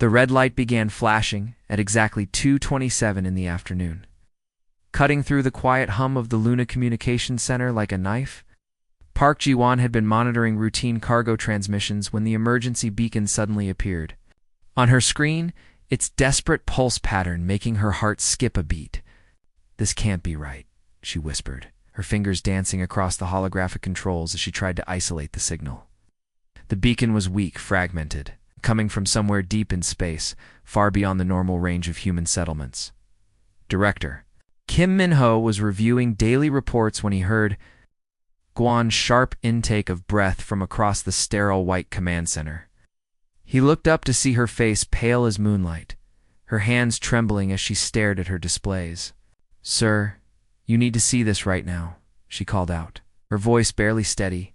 The red light began flashing at exactly 2:27 in the afternoon. Cutting through the quiet hum of the Luna Communications Center like a knife, Park Ji-won had been monitoring routine cargo transmissions when the emergency beacon suddenly appeared. On her screen, its desperate pulse pattern making her heart skip a beat. "This can't be right," she whispered, her fingers dancing across the holographic controls as she tried to isolate the signal. The beacon was weak, fragmented, coming from somewhere deep in space, far beyond the normal range of human settlements. Director Kim Min-ho was reviewing daily reports when he heard Guan's sharp intake of breath from across the sterile white command center. He looked up to see her face pale as moonlight, her hands trembling as she stared at her displays. "Sir, you need to see this right now," she called out, her voice barely steady.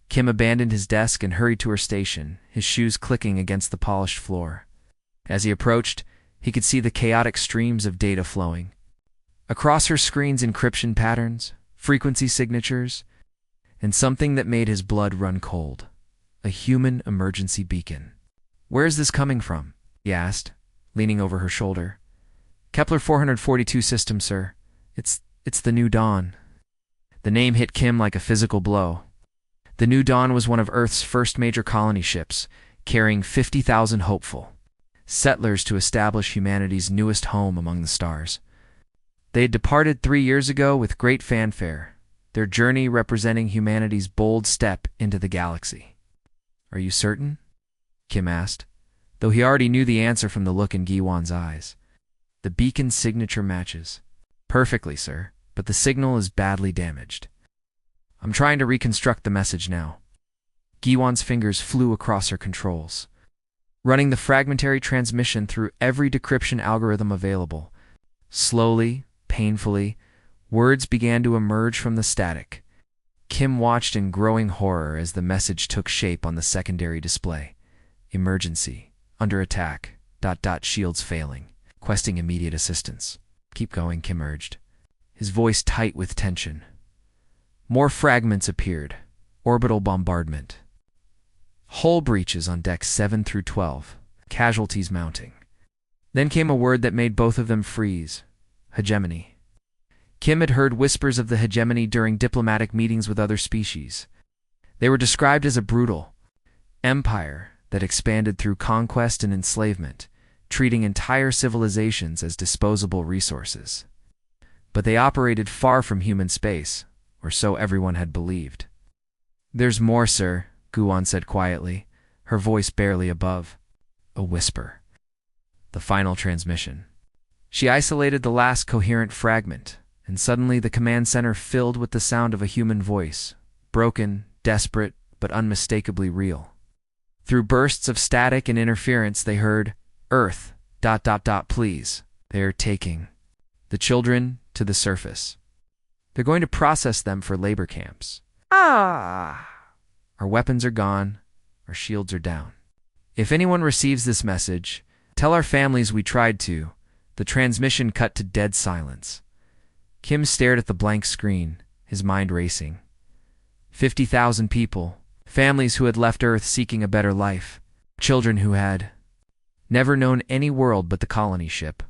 Kim abandoned his desk and hurried to her station, his shoes clicking against the polished floor. As he approached, he could see the chaotic streams of data flowing. Across her screen's encryption patterns, frequency signatures, and something that made his blood run cold. A human emergency beacon. "Where is this coming from?" he asked, leaning over her shoulder. "Kepler 442 system, sir. It's the New Dawn." The name hit Kim like a physical blow. The New Dawn was one of Earth's first major colony ships, carrying 50,000 hopeful settlers to establish humanity's newest home among the stars. They had departed 3 years ago with great fanfare, their journey representing humanity's bold step into the galaxy. "Are you certain?" Kim asked, though he already knew the answer from the look in Gi-won's eyes. "The beacon's signature matches." "Perfectly, sir, but the signal is badly damaged." "I'm trying to reconstruct the message now." Gi-won's fingers flew across her controls, running the fragmentary transmission through every decryption algorithm available. Slowly, painfully, words began to emerge from the static. Kim watched in growing horror as the message took shape on the secondary display. "Emergency. Under attack. ... Shields failing. Requesting immediate assistance." "Keep going," Kim urged, his voice tight with tension. More fragments appeared. Orbital bombardment. Hull breaches on decks 7 through 12. Casualties mounting. Then came a word that made both of them freeze. Hegemony. Kim had heard whispers of the hegemony during diplomatic meetings with other species. They were described as a brutal empire that expanded through conquest and enslavement, treating entire civilizations as disposable resources. But they operated far from human space, or so everyone had believed. "There's more, sir," Guan said quietly, her voice barely above a whisper. The final transmission. She isolated the last coherent fragment, and suddenly the command center filled with the sound of a human voice, broken, desperate, but unmistakably real. Through bursts of static and interference they heard, "Earth, ... please. They're taking the children to the surface. They're going to process them for labor camps. Ah! Our weapons are gone, our shields are down. If anyone receives this message, tell our families we tried to." The transmission cut to dead silence. Kim stared at the blank screen, his mind racing. 50,000 people, families who had left Earth seeking a better life, children who had never known any world but the colony ship.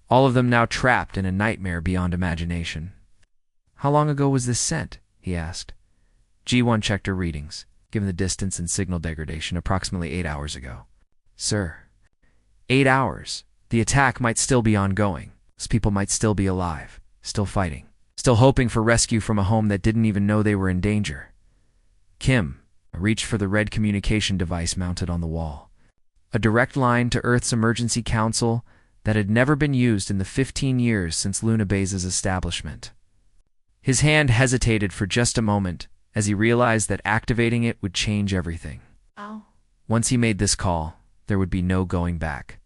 All of them now trapped in a nightmare beyond imagination. "How long ago was this sent?" he asked. G1 checked her readings, given the distance and signal degradation, approximately 8 hours ago. "Sir, 8 hours. The attack might still be ongoing. Those people might still be alive, still fighting, still hoping for rescue from a home that didn't even know they were in danger." Kim reached for the red communication device mounted on the wall. A direct line to Earth's emergency council that had never been used in the 15 years since Luna Base's establishment. His hand hesitated for just a moment as he realized that activating it would change everything. Once he made this call, there would be no going back.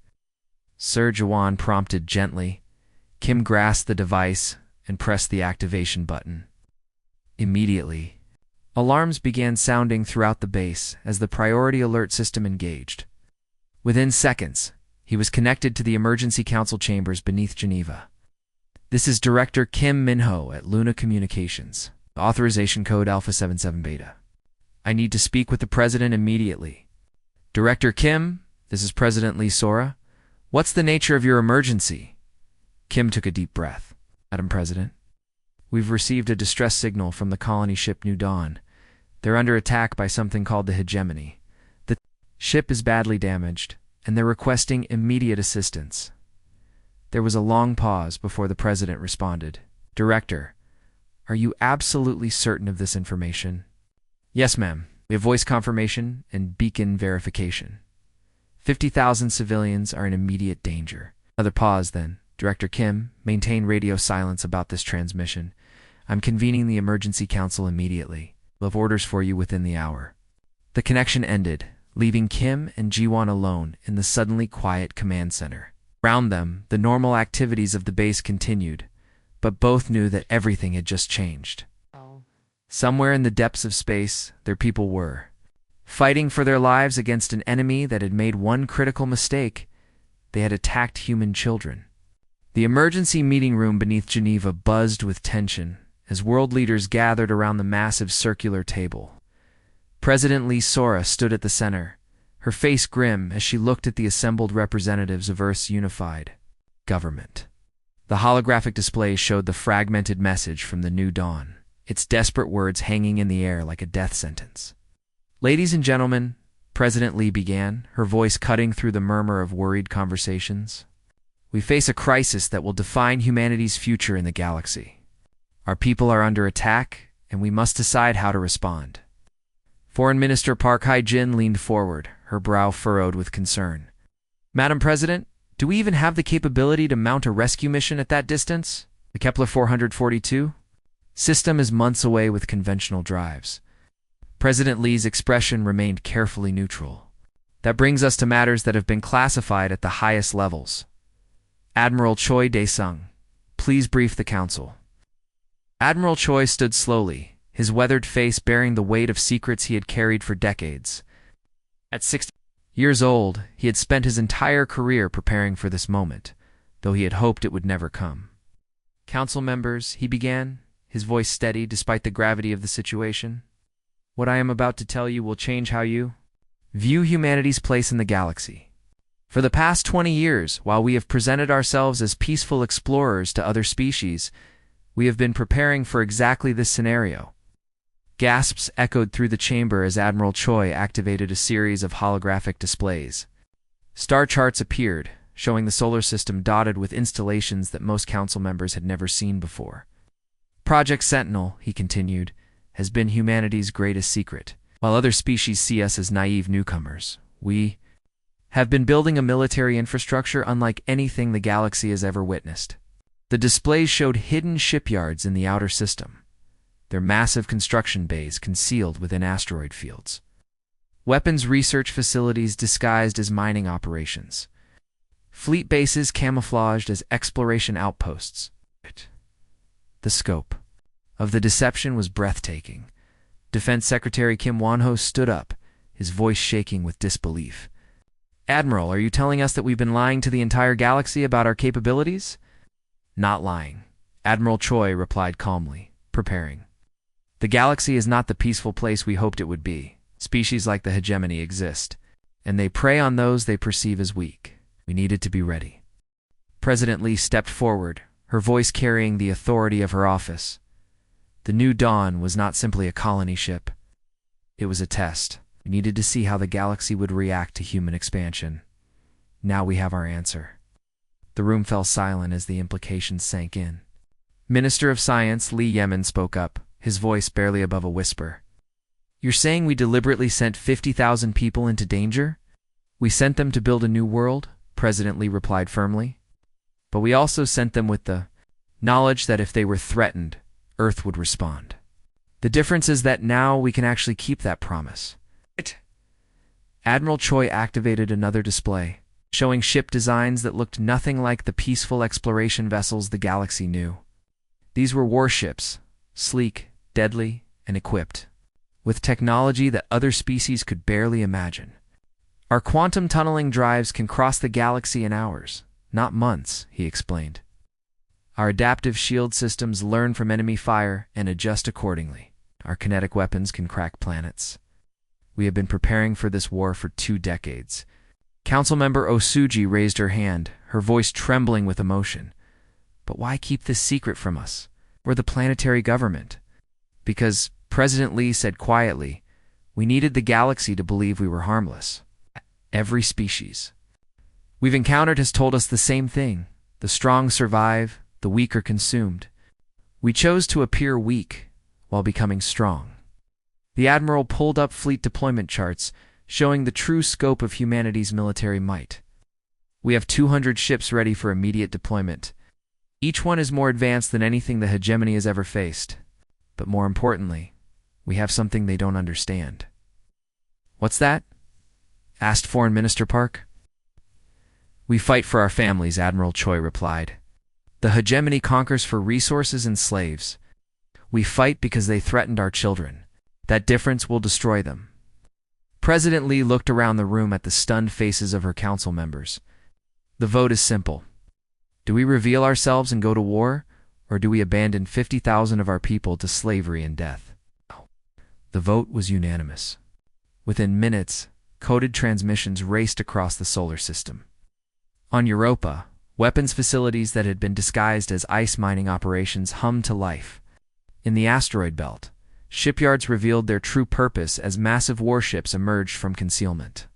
Sir Jawan prompted gently. Kim grasped the device and pressed the activation button. Immediately, alarms began sounding throughout the base as the priority alert system engaged. Within seconds, he was connected to the emergency council chambers beneath Geneva. "This is Director Kim Min-ho at Luna Communications. Authorization code Alpha 77 Beta. I need to speak with the President immediately." "Director Kim, This is President Lee Sora. What's the nature of your emergency? Kim took a deep breath. Madam President, we've received a distress signal from the colony ship New Dawn. They're under attack by something called the hegemony. The ship is badly damaged, and they're requesting immediate assistance. There was a long pause before the President responded. Director, are you absolutely certain of this information? Yes, ma'am. We have voice confirmation and beacon verification. 50,000 civilians are in immediate danger. Another pause then. Director Kim, maintain radio silence about this transmission. I'm convening the Emergency Council immediately. We'll have orders for you within the hour. The connection ended, leaving Kim and Jiwon alone in the suddenly quiet command center. Around them, the normal activities of the base continued, but both knew that everything had just changed. Somewhere in the depths of space, their people were fighting for their lives against an enemy that had made one critical mistake. They had attacked human children. The emergency meeting room beneath Geneva buzzed with tension as world leaders gathered around the massive circular table. President Lee Sora stood at the center, her face grim as she looked at the assembled representatives of Earth's unified government. The holographic display showed the fragmented message from the New Dawn, its desperate words hanging in the air like a death sentence. Ladies and gentlemen, President Lee began, her voice cutting through the murmur of worried conversations. We face a crisis that will define humanity's future in the galaxy. Our people are under attack, and we must decide how to respond. Foreign Minister Park Hae-jin leaned forward, her brow furrowed with concern. Madam President, do we even have the capability to mount a rescue mission at that distance? The Kepler 442? System is months away with conventional drives. President Lee's expression remained carefully neutral. That brings us to matters that have been classified at the highest levels. Admiral Choi Dae-sung, please brief the Council. Admiral Choi stood slowly, his weathered face bearing the weight of secrets he had carried for decades. At 60 years old, he had spent his entire career preparing for this moment, though he had hoped it would never come. Council members, he began, his voice steady despite the gravity of the situation. What I am about to tell you will change how you view humanity's place in the galaxy. For the past 20 years, while we have presented ourselves as peaceful explorers to other species, we have been preparing for exactly this scenario. Gasps echoed through the chamber as Admiral Choi activated a series of holographic displays. Star charts appeared, showing the solar system dotted with installations that most council members had never seen before. Project Sentinel, he continued, has been humanity's greatest secret. While other species see us as naive newcomers, we have been building a military infrastructure unlike anything the galaxy has ever witnessed. The displays showed hidden shipyards in the outer system, their massive construction bays concealed within asteroid fields. Weapons research facilities disguised as mining operations. Fleet bases camouflaged as exploration outposts. The scope of the deception was breathtaking. Defense Secretary Kim Won-ho stood up, his voice shaking with disbelief. Admiral, are you telling us that we've been lying to the entire galaxy about our capabilities? Not lying, Admiral Choi replied calmly, preparing. The galaxy is not the peaceful place we hoped it would be. Species like the hegemony exist, and they prey on those they perceive as weak. We needed to be ready. President Lee stepped forward, her voice carrying the authority of her office. The New Dawn was not simply a colony ship. It was a test. We needed to see how the galaxy would react to human expansion. Now we have our answer. The room fell silent as the implications sank in. Minister of Science Lee Yemen spoke up, his voice barely above a whisper. You're saying we deliberately sent 50,000 people into danger? We sent them to build a new world, President Lee replied firmly. But we also sent them with the knowledge that if they were threatened, Earth would respond. The difference is that now we can actually keep that promise. Admiral Choi activated another display, showing ship designs that looked nothing like the peaceful exploration vessels the galaxy knew. These were warships, sleek, deadly, and equipped with technology that other species could barely imagine. Our quantum tunneling drives can cross the galaxy in hours, not months, he explained. Our adaptive shield systems learn from enemy fire and adjust accordingly. Our kinetic weapons can crack planets. We have been preparing for this war for 2 decades. Councilmember Osuji raised her hand, her voice trembling with emotion. But why keep this secret from us? We're the planetary government. Because, President Lee said quietly, we needed the galaxy to believe we were harmless. Every species we've encountered has told us the same thing. The strong survive, the weak are consumed. We chose to appear weak while becoming strong. The Admiral pulled up fleet deployment charts, showing the true scope of humanity's military might. We have 200 ships ready for immediate deployment. Each one is more advanced than anything the hegemony has ever faced. But more importantly, we have something they don't understand. What's that? Asked Foreign Minister Park. We fight for our families, Admiral Choi replied. The hegemony conquers for resources and slaves. We fight because they threatened our children. That difference will destroy them. President Lee looked around the room at the stunned faces of her council members. The vote is simple. Do we reveal ourselves and go to war, or do we abandon 50,000 of our people to slavery and death? The vote was unanimous. Within minutes, coded transmissions raced across the solar system. On Europa, weapons facilities that had been disguised as ice mining operations hummed to life. In the asteroid belt, shipyards revealed their true purpose as massive warships emerged from concealment.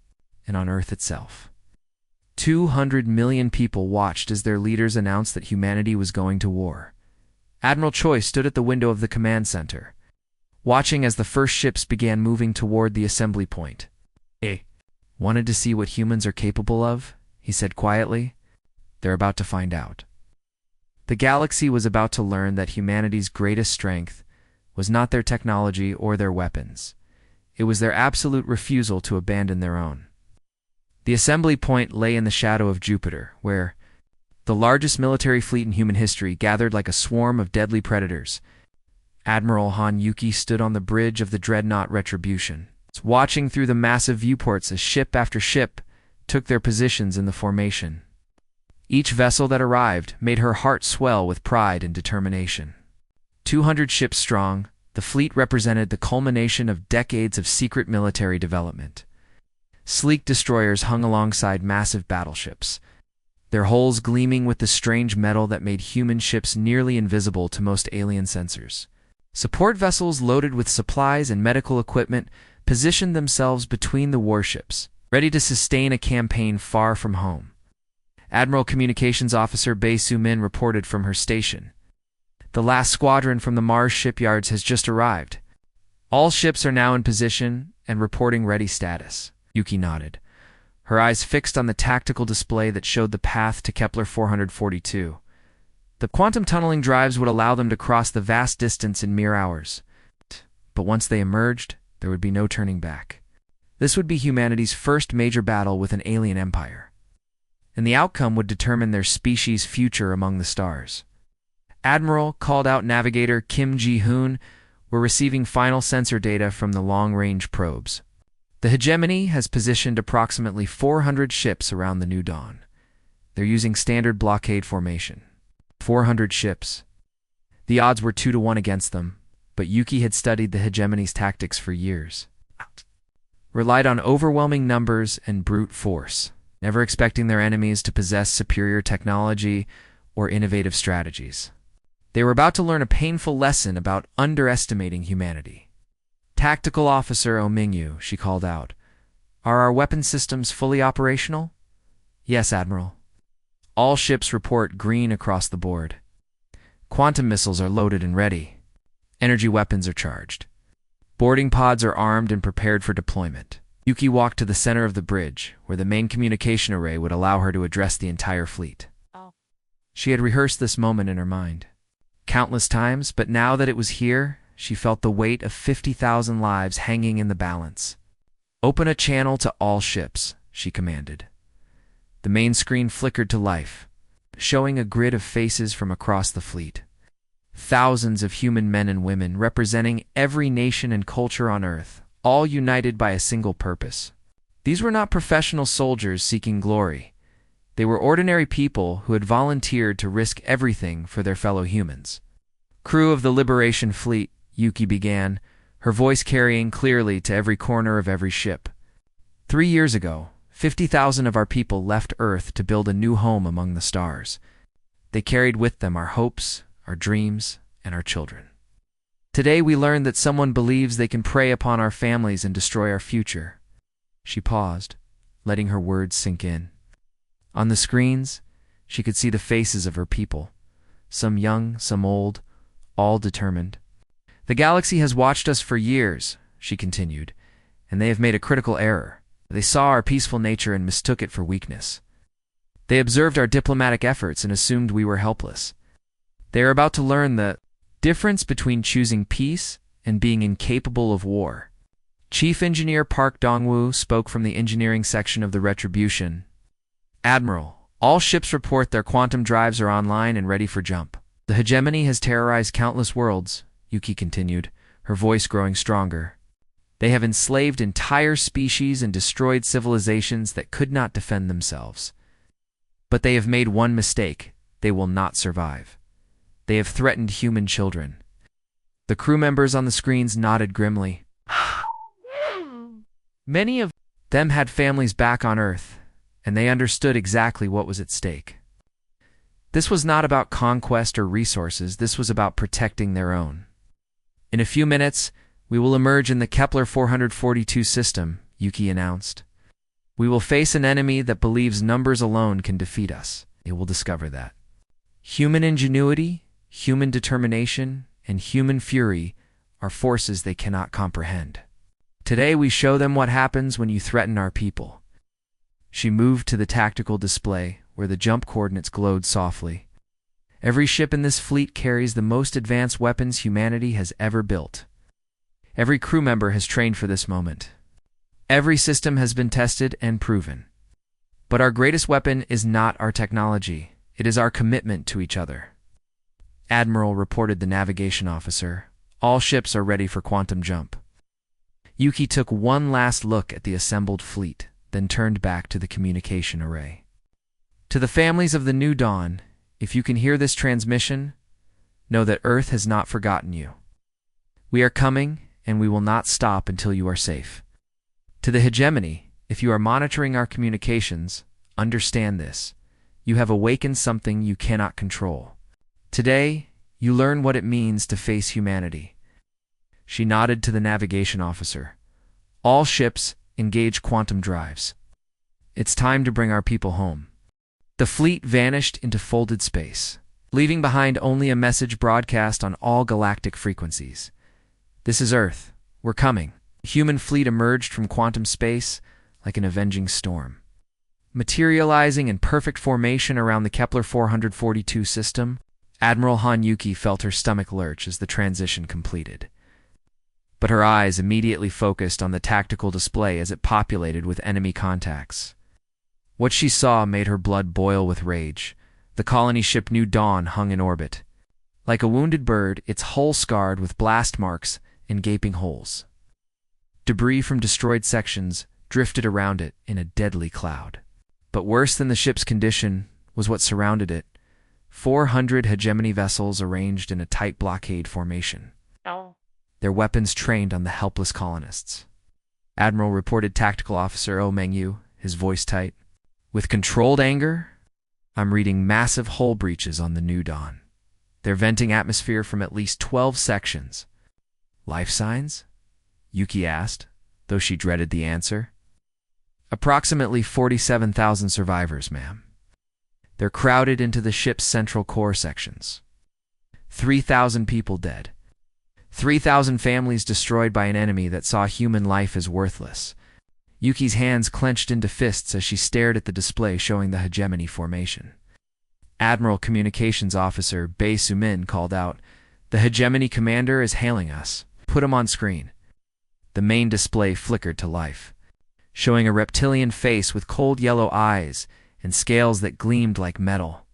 And on Earth itself, 200 million people watched as their leaders announced that humanity was going to war. Admiral Choi stood at the window of the command center, watching as the first ships began moving toward the assembly point. Wanted to see what humans are capable of? He said quietly. They're about to find out. The galaxy was about to learn that humanity's greatest strength was not their technology or their weapons. It was their absolute refusal to abandon their own. The assembly point lay in the shadow of Jupiter, where the largest military fleet in human history gathered like a swarm of deadly predators. Admiral Han Yuki stood on the bridge of the dreadnought Retribution, watching through the massive viewports as ship after ship took their positions in the formation. Each vessel that arrived made her heart swell with pride and determination. 200 ships strong, the fleet represented the culmination of decades of secret military development. Sleek destroyers hung alongside massive battleships, their hulls gleaming with the strange metal that made human ships nearly invisible to most alien sensors. Support vessels loaded with supplies and medical equipment positioned themselves between the warships, ready to sustain a campaign far from home. Admiral Communications Officer Bae Soo-min reported from her station. The last squadron from the Mars shipyards has just arrived. All ships are now in position and reporting ready status. Yuki nodded, her eyes fixed on the tactical display that showed the path to Kepler 442. The quantum tunneling drives would allow them to cross the vast distance in mere hours. But once they emerged, there would be no turning back. This would be humanity's first major battle with an alien empire, and the outcome would determine their species' future among the stars. Admiral called out navigator Kim Ji-hoon were receiving final sensor data from the long-range probes. The hegemony has positioned approximately 400 ships around the new dawn. They're using standard blockade formation. 400 ships. The odds were 2-1 against them, but Yuki had studied the hegemony's tactics for years. Relied on overwhelming numbers and brute force, never expecting their enemies to possess superior technology or innovative strategies. They were about to learn a painful lesson about underestimating humanity. Tactical Officer Oh Mingyu, she called out. Are our weapon systems fully operational? Yes, Admiral. All ships report green across the board. Quantum missiles are loaded and ready. Energy weapons are charged. Boarding pods are armed and prepared for deployment. Yuki walked to the center of the bridge, where the main communication array would allow her to address the entire fleet. She had rehearsed this moment in her mind countless times, but now that it was here, she felt the weight of 50,000 lives hanging in the balance. Open a channel to all ships, she commanded. The main screen flickered to life, showing a grid of faces from across the fleet. Thousands of human men and women representing every nation and culture on Earth, all united by a single purpose. These were not professional soldiers seeking glory. They were ordinary people who had volunteered to risk everything for their fellow humans. Crew of the Liberation Fleet, Yuki began, her voice carrying clearly to every corner of every ship. 3 years ago, 50,000 of our people left Earth to build a new home among the stars. They carried with them our hopes, our dreams, and our children. Today we learned that someone believes they can prey upon our families and destroy our future. She paused, letting her words sink in. On the screens, she could see the faces of her people, some young, some old, all determined. The galaxy has watched us for years, she continued, and they have made a critical error. They saw our peaceful nature and mistook it for weakness. They observed our diplomatic efforts and assumed we were helpless. They are about to learn the difference between choosing peace and being incapable of war. Chief Engineer Park Dongwoo spoke from the engineering section of the Retribution. Admiral, all ships report their quantum drives are online and ready for jump. The hegemony has terrorized countless worlds, Yuki continued, her voice growing stronger. They have enslaved entire species and destroyed civilizations that could not defend themselves. But they have made one mistake. They will not survive. They have threatened human children. The crew members on the screens nodded grimly. Many of them had families back on Earth, and they understood exactly what was at stake. This was not about conquest or resources. This was about protecting their own. In a few minutes, we will emerge in the Kepler 442 system, Yuki announced. We will face an enemy that believes numbers alone can defeat us. They will discover that. Human ingenuity, human determination, and human fury are forces they cannot comprehend. Today we show them what happens when you threaten our people. She moved to the tactical display, where the jump coordinates glowed softly. Every ship in this fleet carries the most advanced weapons humanity has ever built. Every crew member has trained for this moment. Every system has been tested and proven. But our greatest weapon is not our technology. It is our commitment to each other. Admiral, reported the navigation officer. All ships are ready for quantum jump. Yuki took one last look at the assembled fleet, then turned back to the communication array. To the families of the New Dawn, if you can hear this transmission, know that Earth has not forgotten you. We are coming, and we will not stop until you are safe. To the hegemony, if you are monitoring our communications, understand this. You have awakened something you cannot control. Today, you learn what it means to face humanity. She nodded to the navigation officer. All ships engage quantum drives. It's time to bring our people home. The fleet vanished into folded space, leaving behind only a message broadcast on all galactic frequencies. This is Earth. We're coming. The human fleet emerged from quantum space like an avenging storm. Materializing in perfect formation around the Kepler 442 system, Admiral Han Yuki felt her stomach lurch as the transition completed. But her eyes immediately focused on the tactical display as it populated with enemy contacts. What she saw made her blood boil with rage. The colony ship New Dawn hung in orbit. Like a wounded bird, its hull scarred with blast marks and gaping holes. Debris from destroyed sections drifted around it in a deadly cloud. But worse than the ship's condition was what surrounded it. 400 hegemony vessels arranged in a tight blockade formation. Their weapons trained on the helpless colonists. Admiral, reported Tactical Officer Oh Mengyu, his voice tight. With controlled anger, I'm reading massive hull breaches on the New Dawn. They're venting atmosphere from at least 12 sections. Life signs? Yuki asked, though she dreaded the answer. Approximately 47,000 survivors, ma'am. They're crowded into the ship's central core sections. 3,000 people dead. 3,000 families destroyed by an enemy that saw human life as worthless. Yuki's hands clenched into fists as she stared at the display showing the hegemony formation. Admiral Communications Officer Bei Sumin called out, "The hegemony commander is hailing us. Put him on screen." The main display flickered to life, showing a reptilian face with cold yellow eyes and scales that gleamed like metal.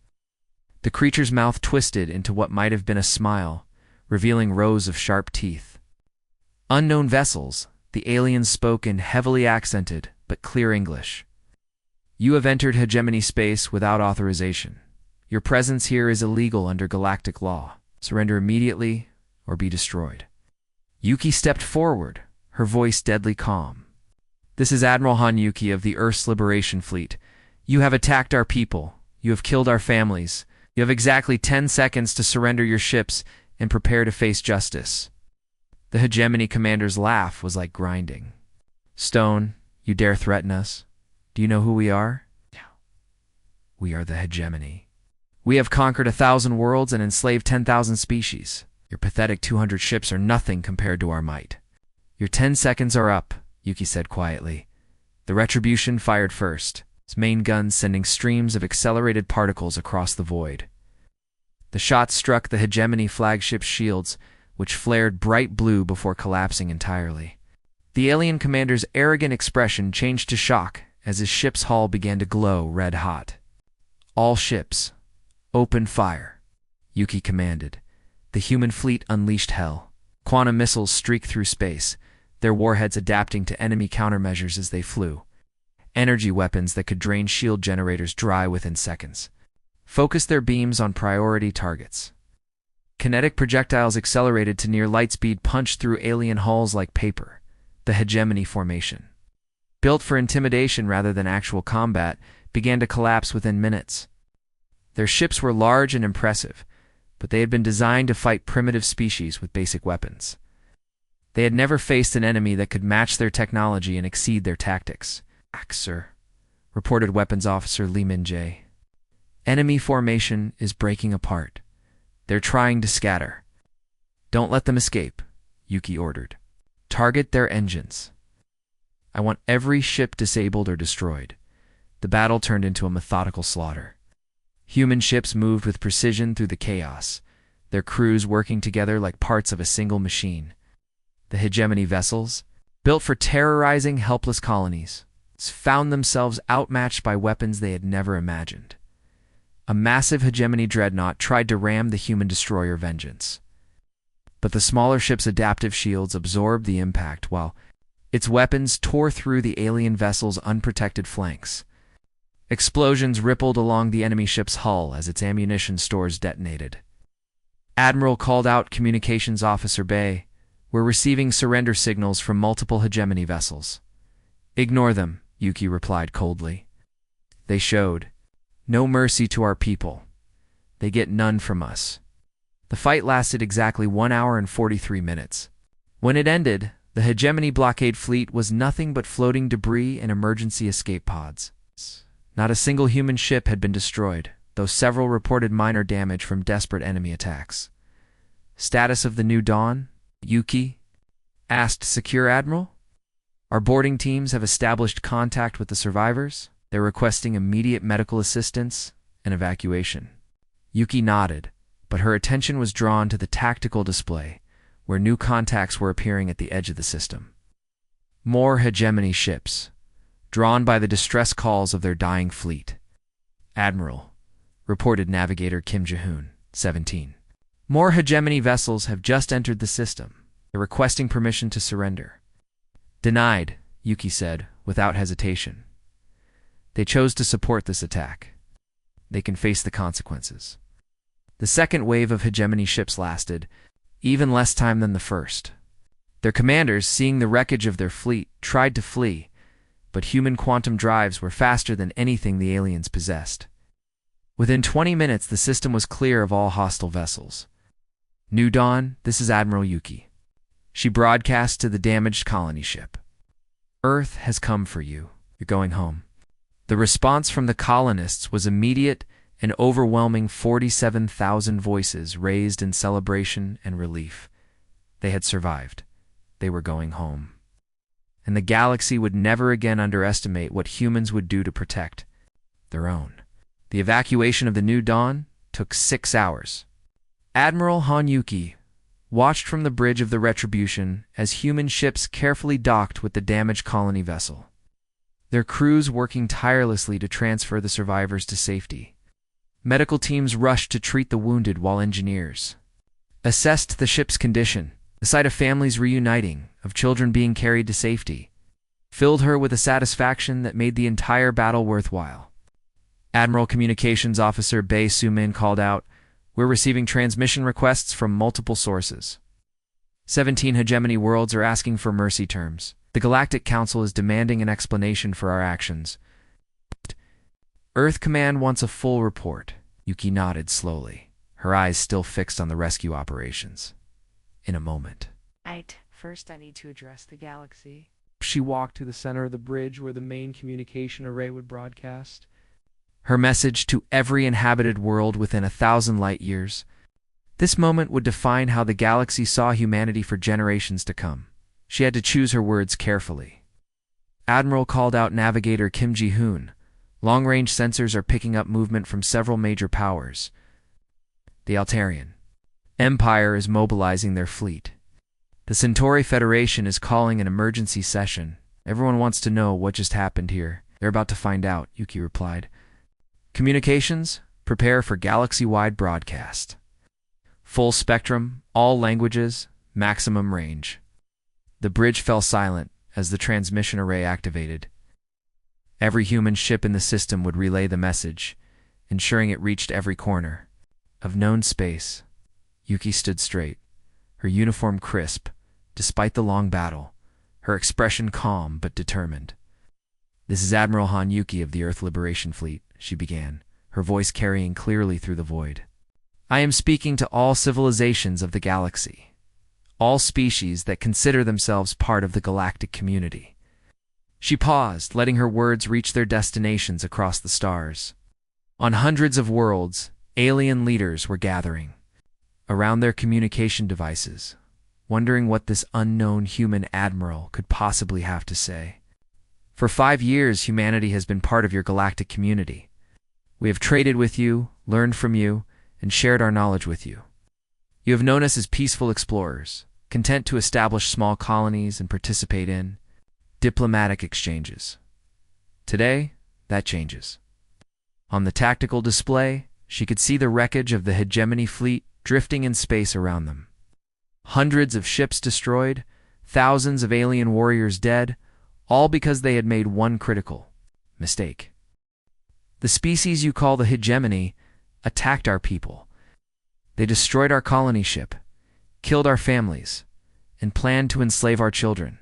The creature's mouth twisted into what might have been a smile, revealing rows of sharp teeth. Unknown vessels, the aliens spoke in heavily accented but clear English. You have entered hegemony space without authorization. Your presence here is illegal under galactic law. Surrender immediately or be destroyed. Yuki stepped forward, her voice deadly calm. This is Admiral Hanyuki of the Earth's Liberation Fleet. You have attacked our people. You have killed our families. You have exactly 10 seconds to surrender your ships and prepare to face justice. The hegemony commander's laugh was like grinding. Stone, you dare threaten us? Do you know who we are? No. We are the hegemony. We have conquered 1,000 worlds and enslaved 10,000 species. Your pathetic 200 ships are nothing compared to our might. Your 10 seconds are up, Yuki said quietly. The Retribution fired first, its main guns sending streams of accelerated particles across the void. The shot struck the hegemony flagship's shields, which flared bright blue before collapsing entirely. The alien commander's arrogant expression changed to shock as his ship's hull began to glow red-hot. All ships, open fire, Yuki commanded. The human fleet unleashed hell. Quantum missiles streaked through space, their warheads adapting to enemy countermeasures as they flew. Energy weapons that could drain shield generators dry within seconds. Focused their beams on priority targets. Kinetic projectiles accelerated to near light-speed punched through alien hulls like paper. The hegemony formation, built for intimidation rather than actual combat, began to collapse within minutes. Their ships were large and impressive, but they had been designed to fight primitive species with basic weapons. They had never faced an enemy that could match their technology and exceed their tactics. Sir, reported Weapons Officer Lee Min-jae. Enemy formation is breaking apart. They're trying to scatter. Don't let them escape, Yuki ordered. Target their engines. I want every ship disabled or destroyed. The battle turned into a methodical slaughter. Human ships moved with precision through the chaos, their crews working together like parts of a single machine. The hegemony vessels, built for terrorizing helpless colonies, found themselves outmatched by weapons they had never imagined. A massive hegemony dreadnought tried to ram the human destroyer Vengeance. But the smaller ship's adaptive shields absorbed the impact while its weapons tore through the alien vessel's unprotected flanks. Explosions rippled along the enemy ship's hull as its ammunition stores detonated. Admiral called out Communications Officer Bay. We're receiving surrender signals from multiple hegemony vessels. Ignore them, Yuki replied coldly. They showed no mercy to our people. They get none from us. The fight lasted exactly 1 hour and 43 minutes. When it ended, the hegemony blockade fleet was nothing but floating debris and emergency escape pods. Not a single human ship had been destroyed, though several reported minor damage from desperate enemy attacks. Status of the New Dawn? Yuki asked Secure Admiral. Our boarding teams have established contact with the survivors. They're requesting immediate medical assistance and evacuation. Yuki nodded, but her attention was drawn to the tactical display, where new contacts were appearing at the edge of the system. More hegemony ships, drawn by the distress calls of their dying fleet. Admiral, reported Navigator Kim Jae-hoon, 17. More hegemony vessels have just entered the system. They're requesting permission to surrender. Denied, Yuki said, without hesitation. They chose to support this attack. They can face the consequences. The second wave of hegemony ships lasted even less time than the first. Their commanders, seeing the wreckage of their fleet, tried to flee, but human quantum drives were faster than anything the aliens possessed. Within 20 minutes, the system was clear of all hostile vessels. New Dawn, this is Admiral Yuki. She broadcast to the damaged colony ship. Earth has come for you. You're going home. The response from the colonists was immediate and overwhelming. 47,000 voices raised in celebration and relief. They had survived. They were going home. And the galaxy would never again underestimate what humans would do to protect their own. The evacuation of the New Dawn took 6 hours. Admiral Hanyuki watched from the bridge of the Retribution as human ships carefully docked with the damaged colony vessel, their crews working tirelessly to transfer the survivors to safety. Medical teams rushed to treat the wounded while engineers assessed the ship's condition. The sight of families reuniting, of children being carried to safety, filled her with a satisfaction that made the entire battle worthwhile. Admiral Communications Officer Bae Soo-min called out, "We're receiving transmission requests from multiple sources. 17 hegemony worlds are asking for mercy terms. The Galactic Council is demanding an explanation for our actions. Earth Command wants a full report. Yuki nodded slowly, her eyes still fixed on the rescue operations. In a moment. First I need to address the galaxy. She walked to the center of the bridge where the main communication array would broadcast. Her message to every inhabited world within 1,000 light years. This moment would define how the galaxy saw humanity for generations to come. She had to choose her words carefully. Admiral called out Navigator Kim Ji-hoon. Long-range sensors are picking up movement from several major powers. The Altarian Empire is mobilizing their fleet. The Centauri Federation is calling an emergency session. Everyone wants to know what just happened here. They're about to find out, Yuki replied. Communications, prepare for galaxy-wide broadcast. Full spectrum, all languages, maximum range. The bridge fell silent as the transmission array activated. Every human ship in the system would relay the message, ensuring it reached every corner of known space. Yuki stood straight, her uniform crisp, despite the long battle, her expression calm but determined. This is Admiral Han Yuki of the Earth Liberation Fleet, she began, her voice carrying clearly through the void. I am speaking to all civilizations of the galaxy, all species that consider themselves part of the galactic community. She paused, letting her words reach their destinations across the stars. On hundreds of worlds, alien leaders were gathering around their communication devices, wondering what this unknown human admiral could possibly have to say. For 5 years, humanity has been part of your galactic community. We have traded with you, learned from you, and shared our knowledge with you. You have known us as peaceful explorers, content to establish small colonies and participate in diplomatic exchanges. Today, that changes. On the tactical display, she could see the wreckage of the hegemony fleet drifting in space around them. Hundreds of ships destroyed, thousands of alien warriors dead, all because they had made one critical mistake. The species you call the hegemony attacked our people. They destroyed our colony ship, killed our families, and planned to enslave our children.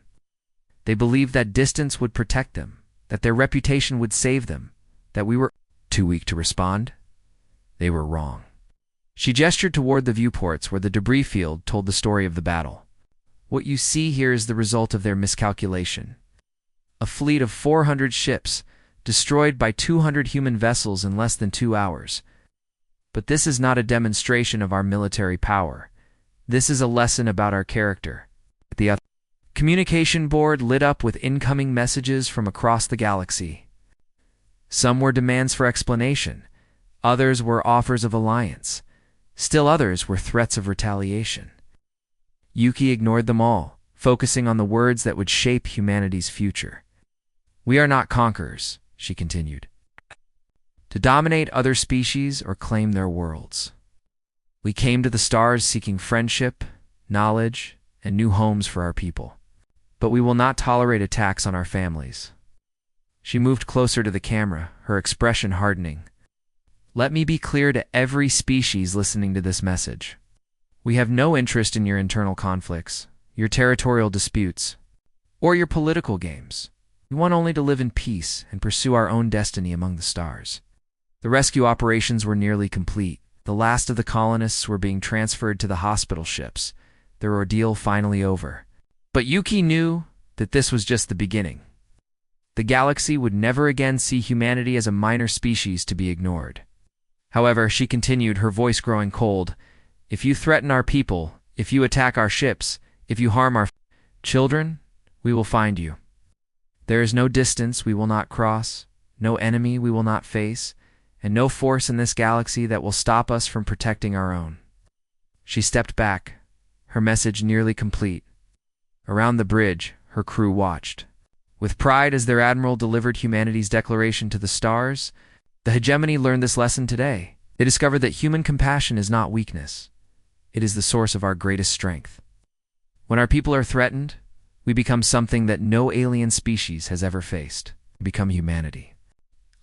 They believed that distance would protect them, that their reputation would save them, that we were too weak to respond. They were wrong. She gestured toward the viewports where the debris field told the story of the battle. What you see here is the result of their miscalculation. A fleet of 400 ships, destroyed by 200 human vessels in less than 2 hours. But this is not a demonstration of our military power. This is a lesson about our character. The communication board lit up with incoming messages from across the galaxy. Some were demands for explanation. Others were offers of alliance. Still others were threats of retaliation. Yuki ignored them all, focusing on the words that would shape humanity's future. We are not conquerors, she continued, to dominate other species or claim their worlds. We came to the stars seeking friendship, knowledge, and new homes for our people. But we will not tolerate attacks on our families. She moved closer to the camera, her expression hardening. Let me be clear to every species listening to this message. We have no interest in your internal conflicts, your territorial disputes, or your political games. We want only to live in peace and pursue our own destiny among the stars. The rescue operations were nearly complete. The last of the colonists were being transferred to the hospital ships, their ordeal finally over. But Yuki knew that this was just the beginning. The galaxy would never again see humanity as a minor species to be ignored. However, she continued, her voice growing cold, if you threaten our people, if you attack our ships, if you harm our children, we will find you. There is no distance we will not cross, no enemy we will not face, and no force in this galaxy that will stop us from protecting our own. She stepped back, her message nearly complete. Around the bridge, her crew watched. With pride as their admiral delivered humanity's declaration to the stars, the hegemony learned this lesson today. They discovered that human compassion is not weakness. It is the source of our greatest strength. When our people are threatened, we become something that no alien species has ever faced. We become humanity.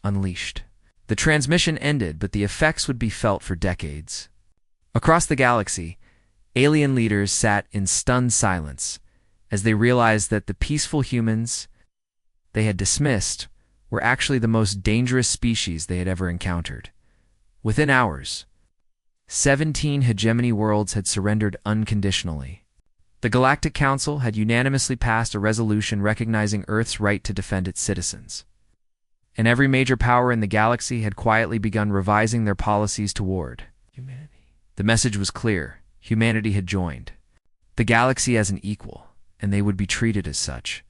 Unleashed. The transmission ended, but the effects would be felt for decades. Across the galaxy, alien leaders sat in stunned silence, as they realized that the peaceful humans they had dismissed were actually the most dangerous species they had ever encountered. Within hours, 17 hegemony worlds had surrendered unconditionally. The Galactic Council had unanimously passed a resolution recognizing Earth's right to defend its citizens. And every major power in the galaxy had quietly begun revising their policies toward humanity. The message was clear. Humanity had joined the galaxy as an equal, and they would be treated as such.